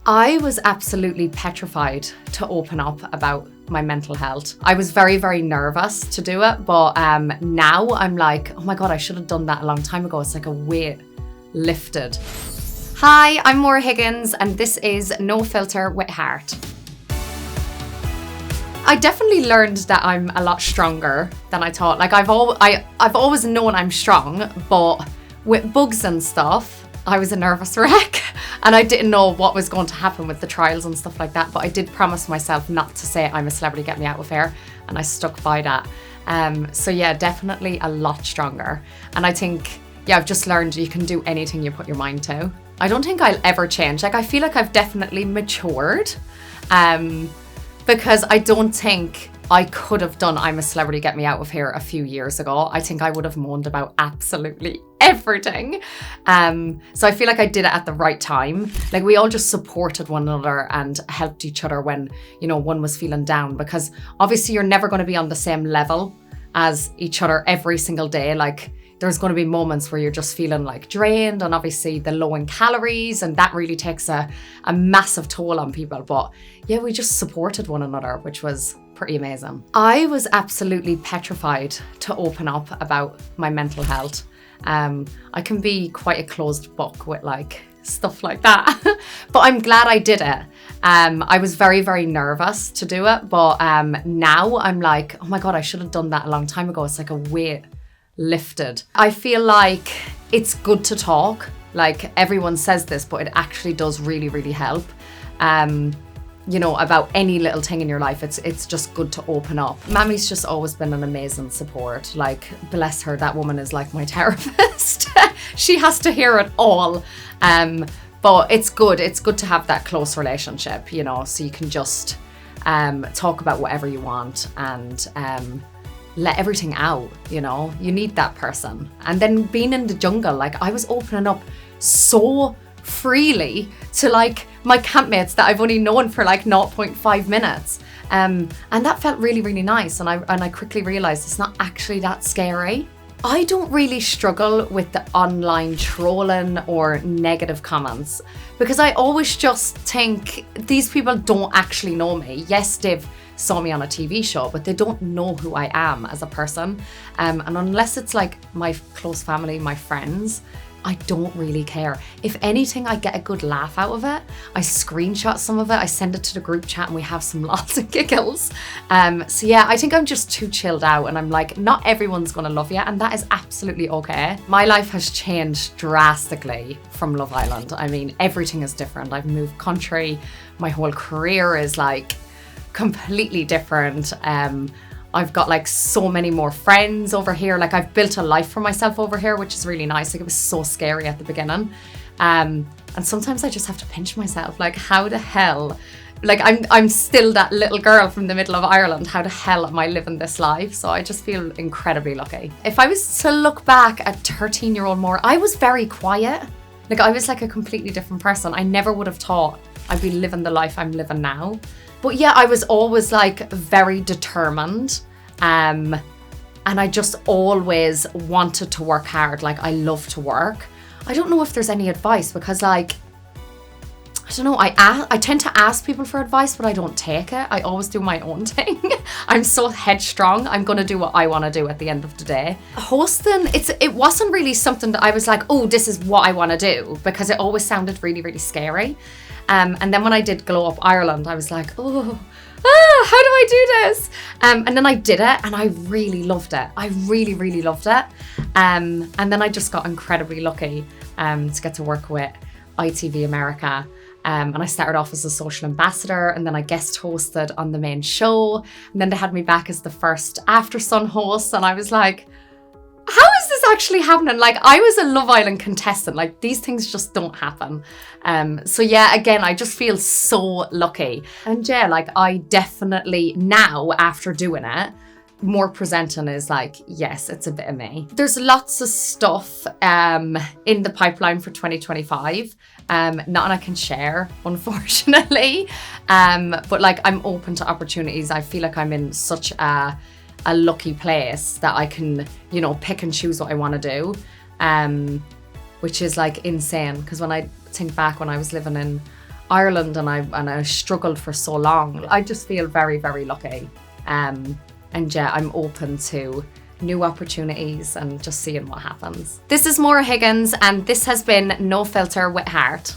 I was absolutely petrified to open up about my mental health. I was very, very nervous to do it, but now I'm like, oh my God, I should have done that a long time ago. It's like a weight lifted. Hi, I'm Maura Higgins, and this is No Filter with Heart. I definitely learned that I'm a lot stronger than I thought. Like I've always known I'm strong, but with bugs and stuff, I was a nervous wreck and I didn't know what was going to happen with the trials and stuff like that. But I did promise myself not to say I'm a celebrity, get me out of here, and I stuck by that. So yeah, definitely a lot stronger. And I think, yeah, I've just learned you can do anything you put your mind to. I don't think I'll ever change. Like I feel like I've definitely matured. Because I don't think I could have done I'm a Celebrity, Get Me Out of Here a few years ago. I think I would have moaned about absolutely everything. So I feel like I did it at the right time. Like we all just supported one another and helped each other when, you know, one was feeling down, because obviously you're never going to be on the same level as each other every single day. Like there's going to be moments where you're just feeling like drained, and obviously the low in calories, and that really takes a massive toll on people. But yeah, we just supported one another, which was pretty amazing. I was absolutely petrified to open up about my mental health. I can be quite a closed book with like stuff like that, but I'm glad I did it. I was very, very nervous to do it, but now I'm like, oh my God, I should have done that a long time ago. It's like a weight lifted. I feel like it's good to talk. Like everyone says this, but it actually does really, really help. You know, about any little thing in your life, it's just good to open up. Mammy's just always been an amazing support. Like, bless her, that woman is like my therapist. She has to hear it all. But it's good to have that close relationship, you know, so you can just talk about whatever you want and let everything out, you know. You need that person. And then being in the jungle, like I was opening up so freely to like my campmates that I've only known for like 0.5 minutes. And that felt really, really nice. And I quickly realized it's not actually that scary. I don't really struggle with the online trolling or negative comments, because I always just think these people don't actually know me. Yes, they've saw me on a TV show, but they don't know who I am as a person. And unless it's like my close family, my friends, I don't really care. If anything, I get a good laugh out of it. I screenshot some of it, I send it to the group chat, and we have some lots of giggles. So yeah, I think I'm just too chilled out, and I'm like, not everyone's gonna love you, and that is absolutely okay. My life has changed drastically from Love Island. I mean, everything is different. I've moved country. My whole career is like completely different. I've got like so many more friends over here. Like I've built a life for myself over here, which is really nice. Like it was so scary at the beginning. And sometimes I just have to pinch myself. Like how the hell, like I'm still that little girl from the middle of Ireland. How the hell am I living this life? So I just feel incredibly lucky. If I was to look back at 13-year-old Maura, I was very quiet. Like I was like a completely different person. I never would have thought I'd be living the life I'm living now. But yeah, I was always like very determined. And I just always wanted to work hard. Like I love to work. I don't know if there's any advice, because like, I don't know, I tend to ask people for advice, but I don't take it. I always do my own thing. I'm so headstrong. I'm going to do what I want to do at the end of the day. Hosting, it wasn't really something that I was like, oh, this is what I want to do, because it always sounded really, really scary. And then when I did Glow Up Ireland, I was like, how do I do this? And then I did it, and I really loved it. I really, really loved it. And then I just got incredibly lucky to get to work with ITV America. And I started off as a social ambassador, and then I guest hosted on the main show. And then they had me back as the first After Sun host, and I was like, how is this actually happening? Like I was a Love Island contestant. Like these things just don't happen. So yeah, again, I just feel so lucky. And yeah, like I definitely now, after doing it, more presenting is like, yes, it's a bit of me. There's lots of stuff in the pipeline for 2025. Nothing I can share, unfortunately. But like I'm open to opportunities. I feel like I'm in such a lucky place that I can, you know, pick and choose what I want to do. which is like insane. Because when I think back when I was living in Ireland and I struggled for so long. I just feel very, very lucky. And yeah, I'm open to new opportunities and just seeing what happens. This is Maura Higgins, and this has been No Filter with Heart.